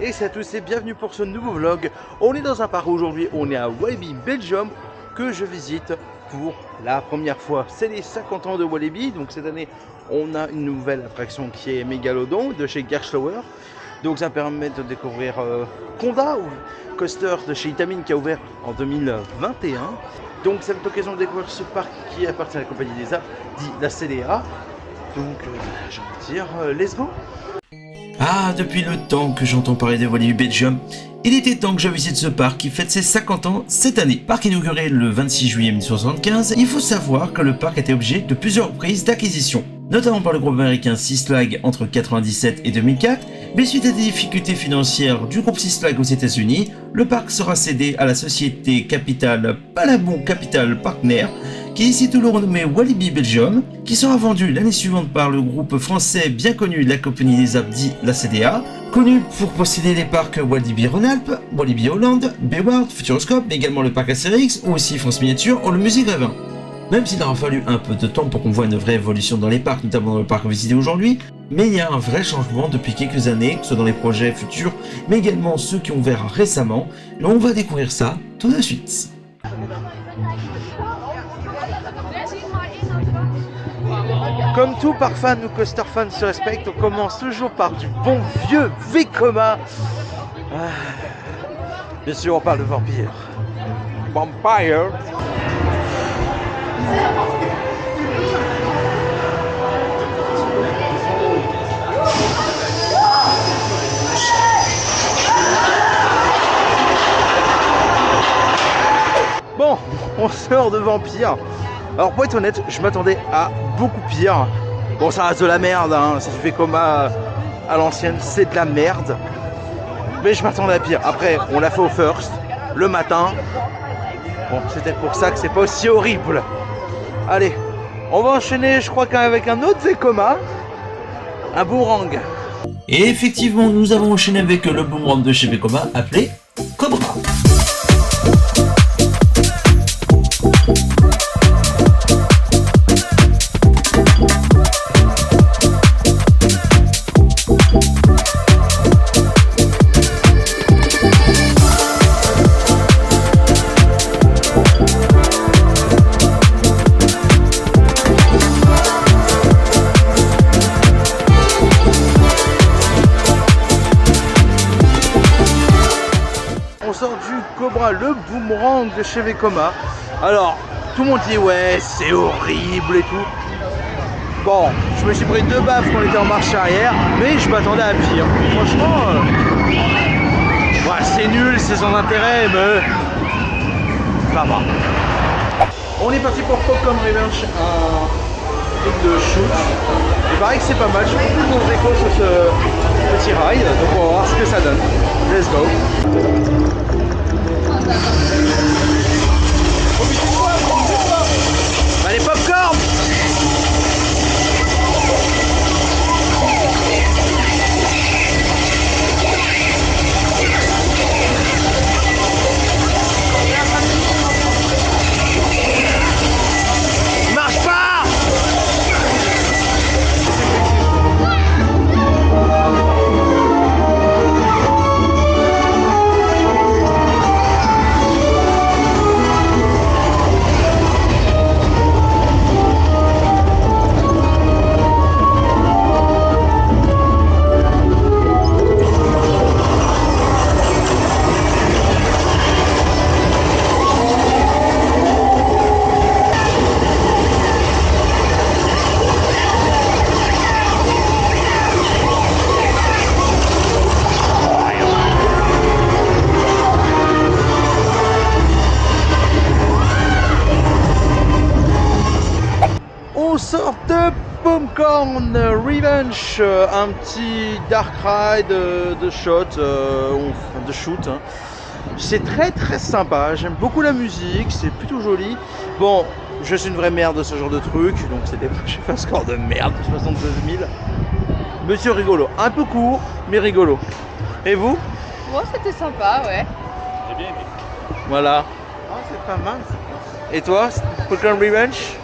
Et salut à tous et bienvenue pour ce nouveau vlog. On est dans un parc aujourd'hui, on est à Walibi Belgium que je visite pour la première fois. C'est les 50 ans de Walibi, donc cette année on a une nouvelle attraction qui est Megalodon de chez Gerstlauer. Donc ça permet de découvrir Conda ou Coaster de chez Itamin qui a ouvert en 2021. Donc c'est l'occasion de découvrir ce parc qui appartient à la compagnie des Arts, dit la CDA. Donc j'ai envie de dire, let's go. Ah, depuis le temps que j'entends parler de Walibi Belgium, il était temps que je visite ce parc qui fête ses 50 ans cette année. Parc inauguré le 26 juillet 1975, il faut savoir que le parc était objet de plusieurs reprises d'acquisition, notamment par le groupe américain Six Flags entre 1997 et 2004, mais suite à des difficultés financières du groupe Six Flags aux États-Unis, le parc sera cédé à la société Capital Palabon Capital Partner, qui est ici tout le renommé Walibi Belgium, qui sera vendu l'année suivante par le groupe français bien connu de la compagnie des Alpes dit la CDA, connu pour posséder les parcs Walibi Rhône-Alpes, Walibi Hollande, Beward, Futuroscope, mais également le parc Astérix ou aussi France Miniature ou le Musée Grévin. Même s'il aura fallu un peu de temps pour qu'on voit une vraie évolution dans les parcs, notamment dans le parc visité aujourd'hui, mais il y a un vrai changement depuis quelques années, que ce soit dans les projets futurs, mais également ceux qui ont ouvert récemment, et on va découvrir ça tout de suite. Comme tout parc fan ou coaster fan se respecte, on commence toujours par du bon vieux Vekoma. Bien sûr, on parle de vampire. Vampire. Bon, on sort de vampire. Alors pour être honnête, je m'attendais à beaucoup pire. Bon, ça reste de la merde, hein. Ça fait comme à l'ancienne, c'est de la merde. Mais je m'attendais à pire. Après, on l'a fait au first, le matin. Bon, c'était pour ça que c'est pas aussi horrible. Allez, on va enchaîner, je crois qu'avec un autre Vekoma, un boomerang. Et effectivement, nous avons enchaîné avec le boomerang de chez Vekoma appelé Cobra. On sort du Cobra, le boomerang de chez Vekoma. Alors, tout le monde dit ouais, c'est horrible et tout. Bon, je me suis pris 2 baffes quand on était en marche arrière, mais je m'attendais à pire. Franchement, ouais, c'est nul, c'est sans intérêt, mais ça va. On est parti pour Popcorn Revenge, un truc de shoot. Il paraît que c'est pas mal, j'ai beaucoup de bons échos sur ce petit ride, donc on va voir ce que ça donne. Let's go. Allez, popcorn! Il marche pas! On sort de Popcorn Revenge, un petit dark ride de shot, de shoot. Hein. C'est très sympa, j'aime beaucoup la musique, c'est plutôt joli. Bon, je suis une vraie merde de ce genre de truc, donc j'ai fait un score de merde, 72 000. Monsieur rigolo, un peu court, mais rigolo. Et vous? Moi, c'était sympa, ouais. J'ai bien aimé. Voilà. Ah, c'est pas mal. Et toi, Popcorn Revenge?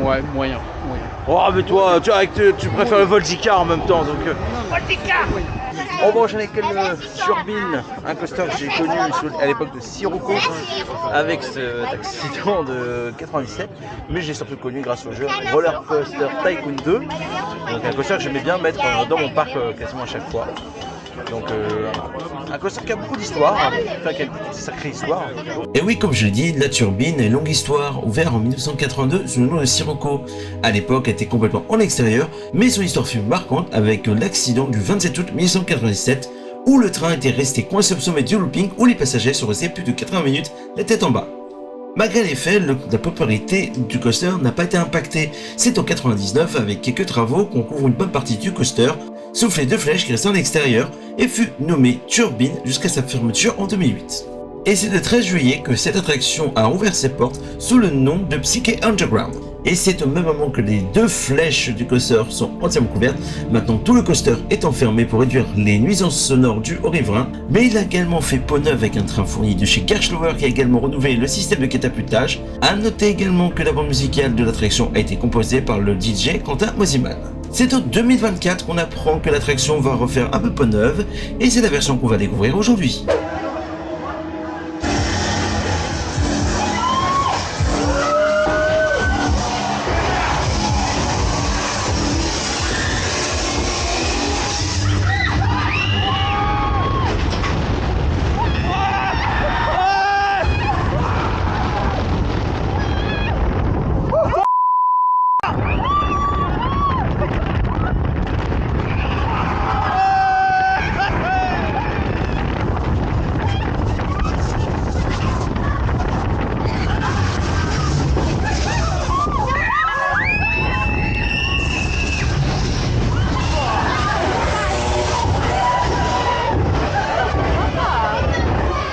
Ouais, moyen. Oh, mais toi, tu préfères le Voltica en même temps, donc... Voltica. On va enchaîner avec le Turbine, un coaster que j'ai connu à l'époque de Sirocco avec cet accident de 97, mais j'ai surtout connu grâce au jeu Roller Coaster Tycoon 2, donc un coaster que j'aimais bien mettre dans mon parc quasiment à chaque fois. Donc un coaster qui a beaucoup d'histoire, enfin qui a une sacrée histoire. Et oui, comme je l'ai dit, la Turbine est une longue histoire, ouverte en 1982 sous le nom de Sirocco. À l'époque, elle était complètement en extérieur, mais son histoire fut marquante avec l'accident du 27 août 1997, où le train était resté coincé au sommet du looping, où les passagers sont restés plus de 80 minutes la tête en bas. Malgré les faits, la popularité du coaster n'a pas été impactée. C'est en 99, avec quelques travaux, qu'on couvre une bonne partie du coaster, sauf les deux flèches qui restaient en extérieur, et fut nommé Turbine jusqu'à sa fermeture en 2008. Et c'est le 13 juillet que cette attraction a ouvert ses portes sous le nom de Psyche Underground. Et c'est au même moment que les deux flèches du coaster sont entièrement couvertes. Maintenant tout le coaster est enfermé pour réduire les nuisances sonores dues aux riverains. Mais il a également fait peau neuve avec un train fourni de chez Gerstlauer qui a également renouvelé le système de catapultage. A noter également que la bande musicale de l'attraction a été composée par le DJ Quentin Mosiman. C'est en 2024 qu'on apprend que l'attraction va refaire un peu peau neuve et c'est la version qu'on va découvrir aujourd'hui.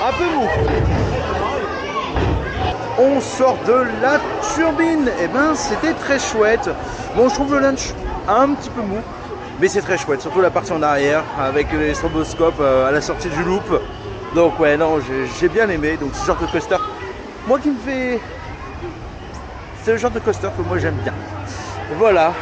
Un peu mou. On sort de la Turbine. Et ben c'était très chouette. Bon, je trouve le lunch un petit peu mou, mais c'est très chouette, surtout la partie en arrière avec les stroboscopes à la sortie du loop. Donc ouais, non, j'ai bien aimé. Donc ce genre de coaster, moi qui me fait, c'est le genre de coaster que moi j'aime bien. Voilà.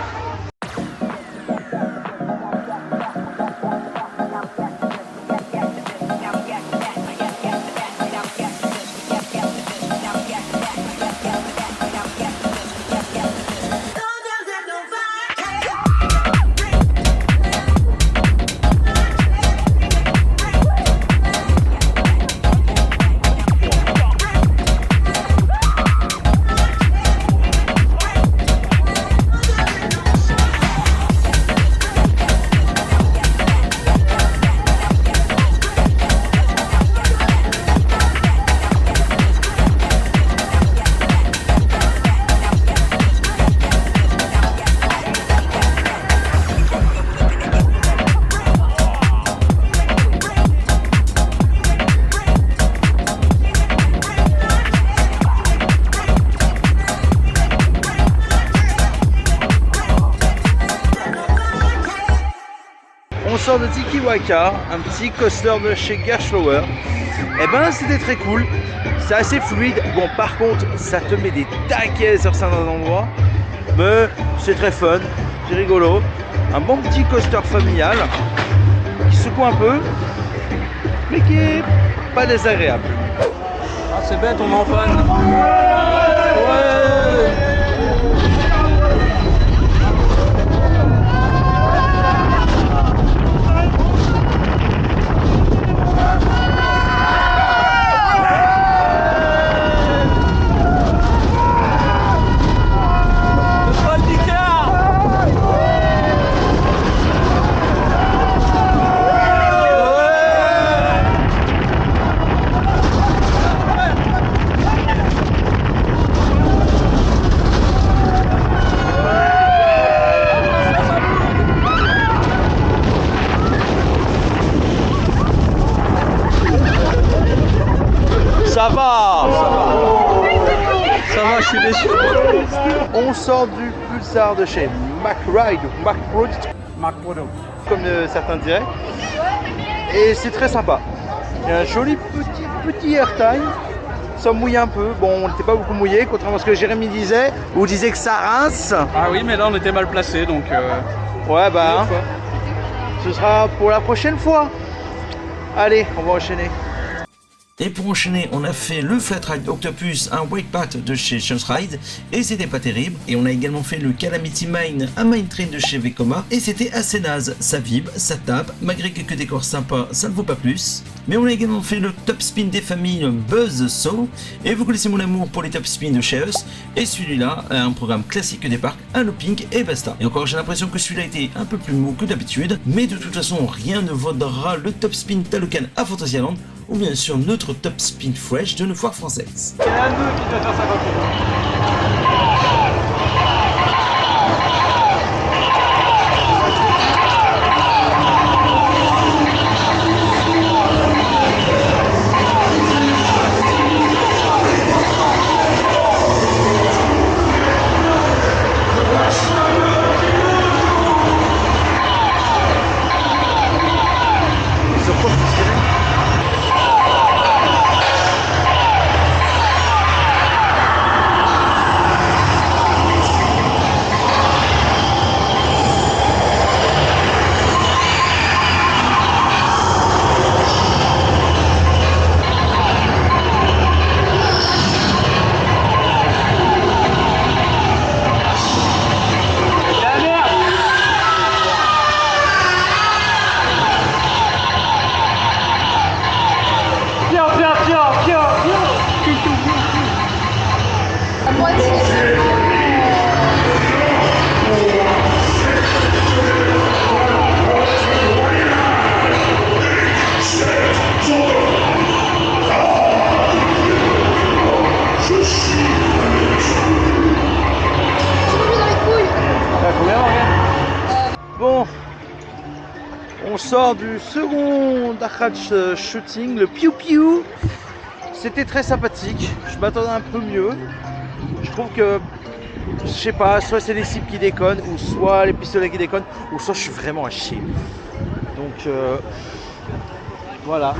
On sort de Tiki Waka, un petit coaster de chez Gerstlauer. Et ben c'était très cool, c'est assez fluide. Bon, par contre ça te met des taquets sur certains endroits, mais c'est très fun, c'est rigolo. Un bon petit coaster familial qui secoue un peu, mais qui est pas désagréable. Ah, c'est bête, on en fan. Ça va, Ça va, je suis déçu. On sort du Pulsar de chez MacRide ou MacProduct, comme certains diraient. Et c'est très sympa. Il y a un joli petit airtime. Ça mouille un peu. Bon, on n'était pas beaucoup mouillé, contrairement à ce que Jérémy disait. Vous disiez que ça rince. Ah oui, mais là on était mal placé donc. Ouais, bah. Hein. ce sera pour la prochaine fois. Allez, on va enchaîner. Et pour enchaîner, on a fait le Flat Ride Octopus, un wakeboard de chez Chance Ride, et c'était pas terrible. Et on a également fait le Calamity Mine, un mine train de chez Vekoma, et c'était assez naze. Ça vibre, ça tape, malgré quelques décors sympas, ça ne vaut pas plus. Mais on a également fait le Top Spin des familles Buzz Saw, et vous connaissez mon amour pour les Top Spin de chez Us, et celui-là, un programme classique des parcs, un looping et basta. Et encore, j'ai l'impression que celui-là était un peu plus mou que d'habitude, mais de toute façon, rien ne vaudra le Top Spin Talocan à Fantasyland, ou bien sûr notre Top Spin Fresh de nos foires françaises. Il y en a deux qui doivent faire 50 minutes. À moitié. Tu m'as mis dans les couilles. Combien, Morgane? Bon, on sort du second Dark Ride shooting, le Piu Piu. C'était très sympathique, je m'attendais un peu mieux. Je trouve que, je sais pas, soit c'est les cibles qui déconnent, ou soit les pistolets qui déconnent, ou soit je suis vraiment à chier. Donc voilà.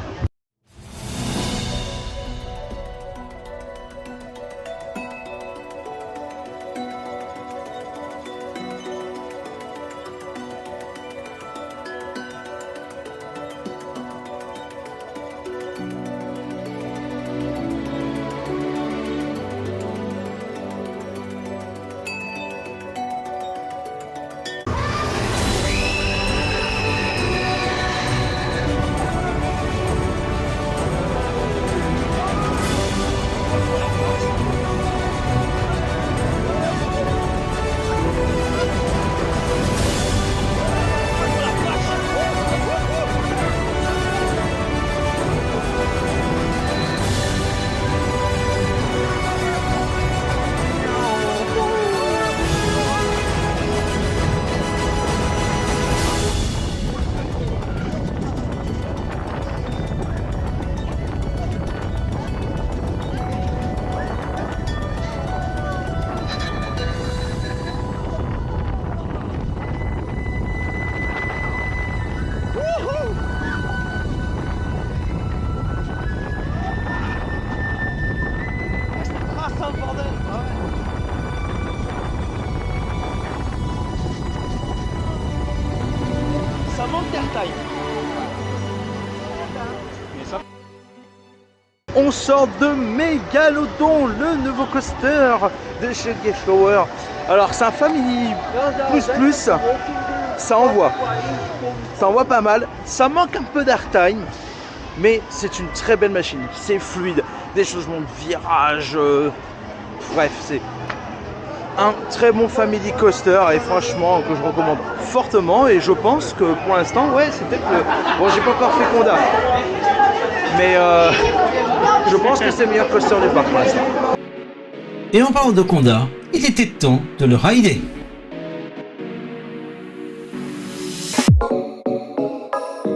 Ça manque d'airtime. Mais ça... On sort de Mégalodon, le nouveau coaster de chez Gate-Flower. Alors c'est un Family plus, ça envoie. Ça envoie pas mal. Ça manque un peu d'airtime, mais c'est une très belle machine. C'est fluide, des changements de virage. Bref, c'est un très bon Family Coaster et franchement que je recommande fortement. Et je pense que pour l'instant, ouais, c'est peut-être le... Bon, j'ai pas encore fait Conda, mais je pense que c'est le meilleur coaster du parc pour l'instant. Et en parlant de Conda, il était temps de le rider.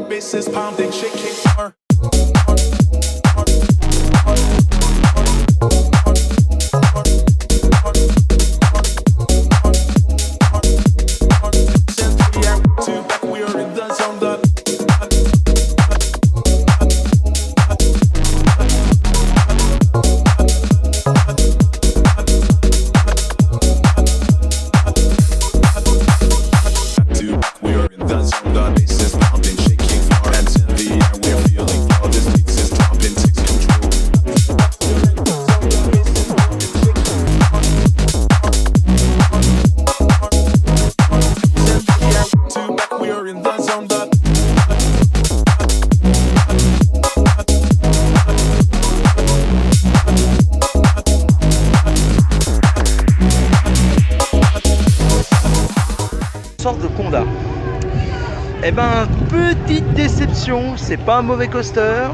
Bases pounding, shaking. We are in the zone, the bases Eh ben, petite déception, c'est pas un mauvais coaster.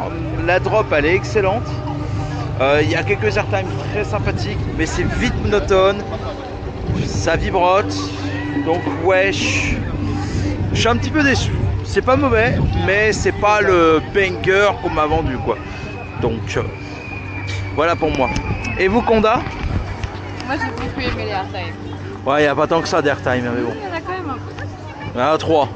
La drop, elle est excellente. Il y a quelques airtime très sympathiques, mais c'est vite monotone. Ça vibrote. Donc, ouais, je suis un petit peu déçu. C'est pas mauvais, mais c'est pas le banger qu'on m'a vendu, quoi. Donc, voilà pour moi. Et vous, Conda? Moi j'ai beaucoup aimé les airtime. Ouais, il n'y a pas tant que ça d'airtime, mais bon. Il y en a quand même un peu. Il y en a 3.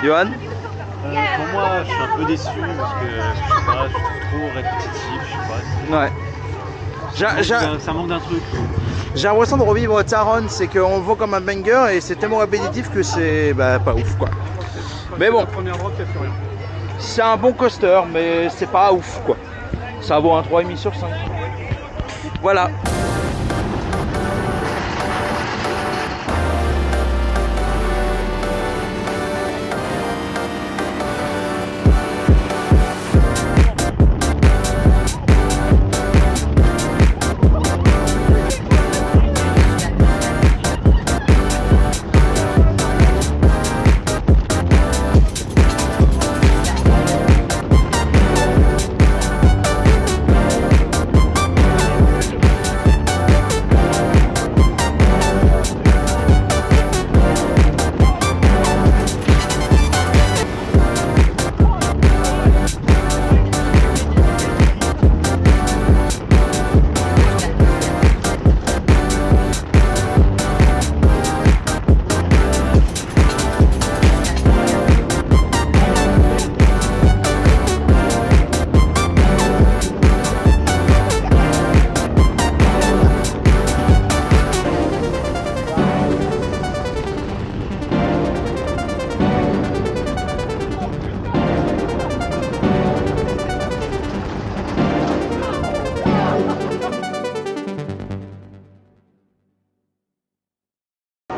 Johan? Pour moi, je suis un peu déçu parce que je sais pas, je trouve trop répétitif, je sais pas. Ouais. Ça manque d'un truc. J'ai l'impression de revivre Taron, c'est qu'on le voit comme un banger et c'est tellement répétitif que c'est pas ouf, quoi. Mais bon, La première drop, il n'y a plus rien. c'est un bon coaster, mais c'est pas ouf, quoi. Ça vaut un 3,5 sur 5. Voilà.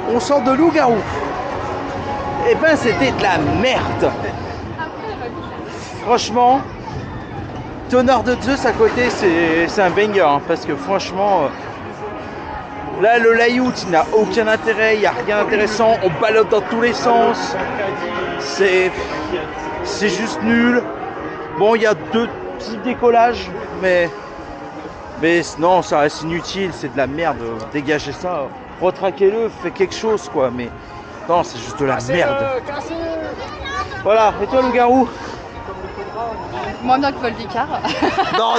On sort de loup-garou. Et ben c'était de la merde. Franchement, Tonnerre de Zeus à côté, c'est un banger. Hein, parce que franchement, là le layout il n'a aucun intérêt, il n'y a rien d'intéressant. On ballotte dans tous les sens. C'est juste nul. Bon, il y a 2 petits décollages, mais non, ça reste inutile. C'est de la merde. Dégagez ça. Retraquez-le, faites quelque chose, quoi. Mais non, c'est juste de la merde. Voilà. Et toi, loup-garou? Moins bien que Voldicar. Non,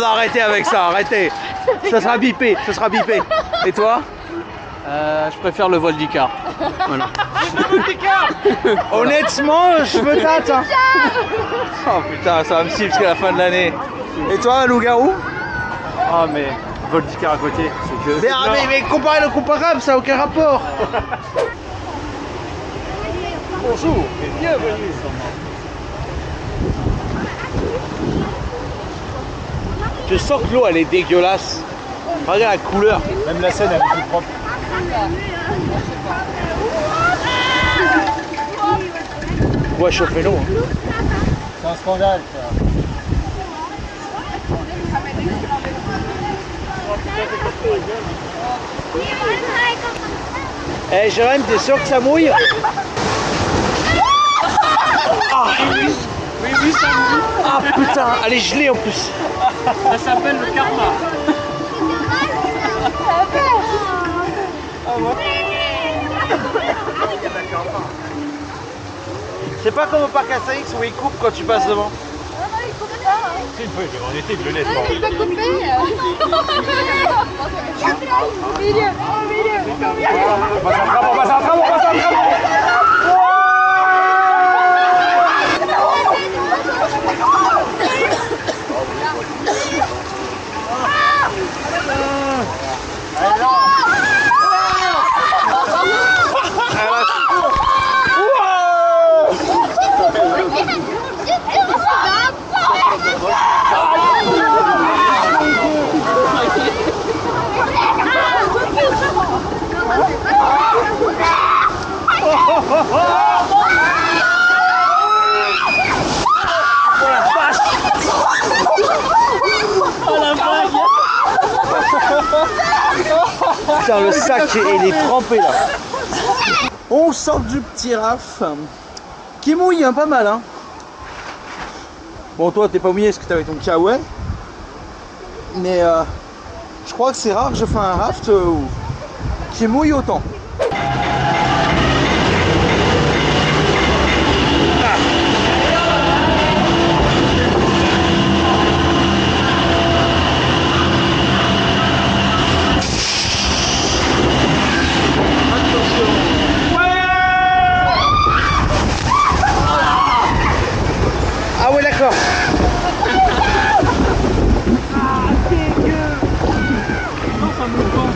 arrêtez avec ça, arrêtez. Ça sera bipé, ça sera bipé. Et toi? Je préfère le Voldicar. Voilà. Honnêtement, je me tâte. Hein. Oh putain, ça va me suivre jusqu'à la fin de l'année. Et toi, loup-garou? Ah, mais Voldicar à côté, c'est que. Mais comparer le comparable, ça n'a aucun rapport. Bonjour et bienvenue. Je sens que l'eau, elle est dégueulasse. Regarde la couleur. Même la scène, elle est plus propre. Ouais, chauffer l'eau. Hein. C'est un scandale, ça. Eh, Jérôme, t'es sûr que ça mouille? Ah, Oui, ça me ah putain, elle est gelée en plus. Ça s'appelle le karma. C'est pas comme au parc Astérix où ils coupent quand tu passes devant. C'est une feuille, on était violette. Il peut couper. Au milieu, au milieu. On passe un tram, on passe un tram, on passe un tram. Putain, le sac il est trempé là. On sort du petit Raph qui mouille hein, pas mal hein. Bon toi t'es pas mouillé parce que t'avais ton kawaii. Mais je crois que c'est rare que je fais un raft qui mouille autant. Ah ouais d'accord. Ah dégueu. Non ça me prend.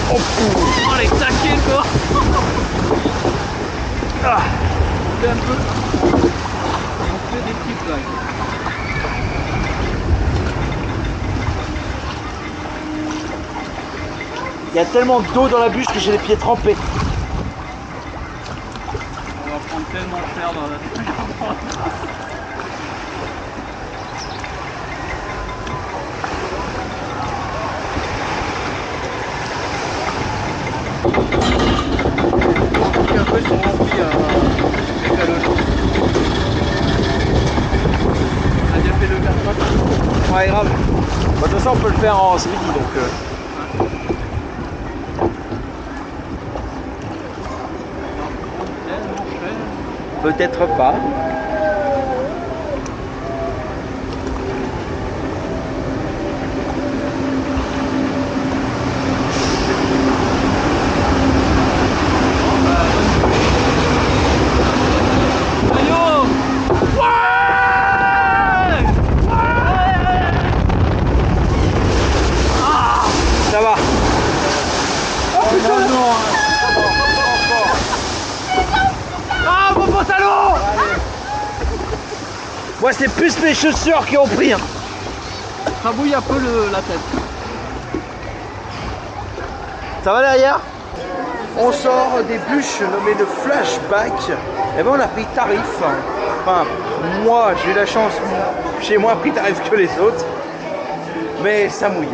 Oh les taquets quoi. Ah, on fait un peu. On fait des petites blagues. Il y a tellement d'eau dans la bûche que j'ai les pieds trempés. On va prendre tellement cher dans la truc. Un peu ils sont remplis à calogement. On a déjà fait le verre. Ouais grave. Bah, de toute façon on peut le faire en ce midi donc. Peut-être pas. Ça va. Oh putain non. Ah mon pantalon. Moi c'est plus mes chaussures qui ont pris. Hein. Ça bouille un peu la tête. Ça va derrière? On sort des bûches nommées le flashback. Et ben on a pris tarif. Enfin moi j'ai eu la chance, chez moi a pris tarif que les autres. Mais ça mouille.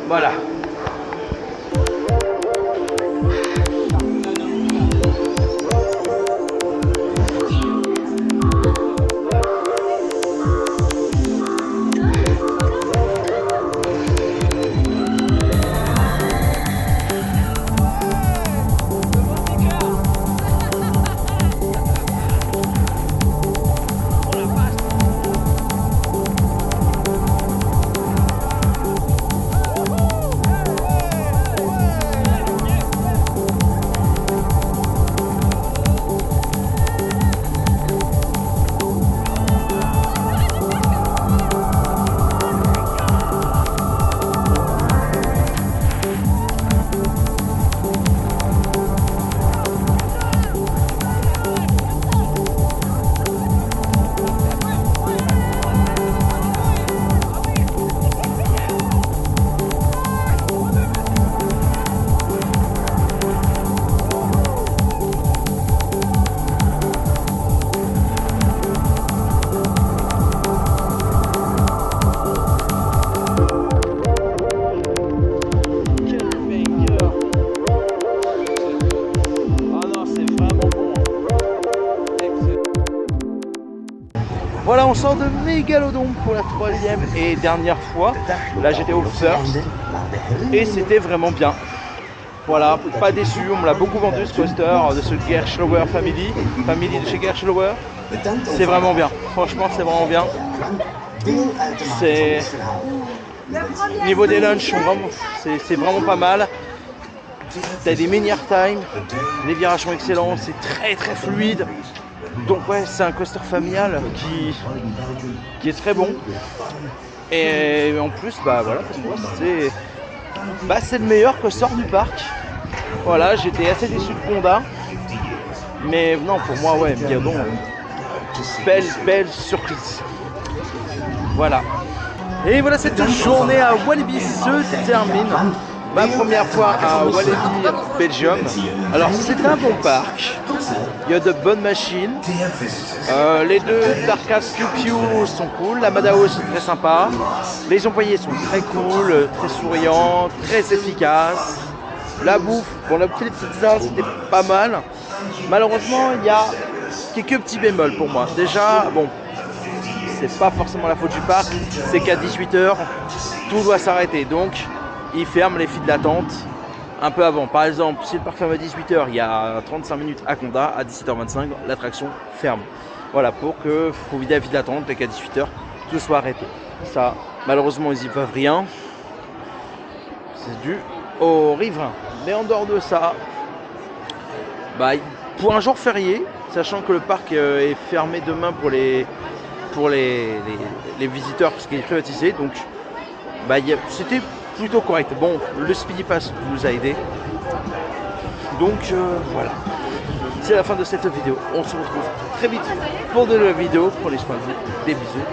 Voilà. Voilà, on sort de Mégalodon pour la troisième et dernière fois. Là, j'étais au first et c'était vraiment bien. Voilà, pas déçu, on me l'a beaucoup vendu ce coaster de ce Gerstlauer Family de chez Gerstlauer. C'est vraiment bien, franchement c'est vraiment bien. C'est niveau des lunchs, c'est vraiment pas mal. T'as des mini airtime, les virages sont excellents, c'est très très fluide. Donc ouais, c'est un coaster familial qui est très bon. Et en plus, bah voilà, pour moi c'est le meilleur coaster du parc. Voilà, j'étais assez déçu de Conda. Mais non, pour moi, ouais, Biadon, belle surprise. Voilà. Et voilà, cette journée à Walibi se termine. Ma première fois à Walibi, Belgium. Alors, c'est un bon parc. Il y a de bonnes machines. Les deux Darkas Piu Piu sont cool. La Madao c'est très sympa. Les employés sont très cool, très souriants, très efficaces. La bouffe, bon, la petite pizza c'était pas mal. Malheureusement, il y a quelques petits bémols pour moi. Déjà, bon, c'est pas forcément la faute du parc, c'est qu'à 18h, tout doit s'arrêter. Donc, ils ferment les files d'attente un peu avant. Par exemple, si le parc ferme à 18h, il y a 35 minutes à Conda, à 17h25, l'attraction ferme. Voilà, pour que faut vider la file d'attente et qu'à 18h, tout soit arrêté. Ça, malheureusement, ils y peuvent rien. C'est dû aux riverains. Mais en dehors de ça, bah, pour un jour férié, sachant que le parc est fermé demain pour les visiteurs parce qu'il est privatisé, donc bah, c'était plutôt correct. Bon, le Speedy Pass nous a aidé. Donc voilà, c'est la fin de cette vidéo. On se retrouve très vite pour de nouvelles vidéos. Prenez soin de vous, des bisous.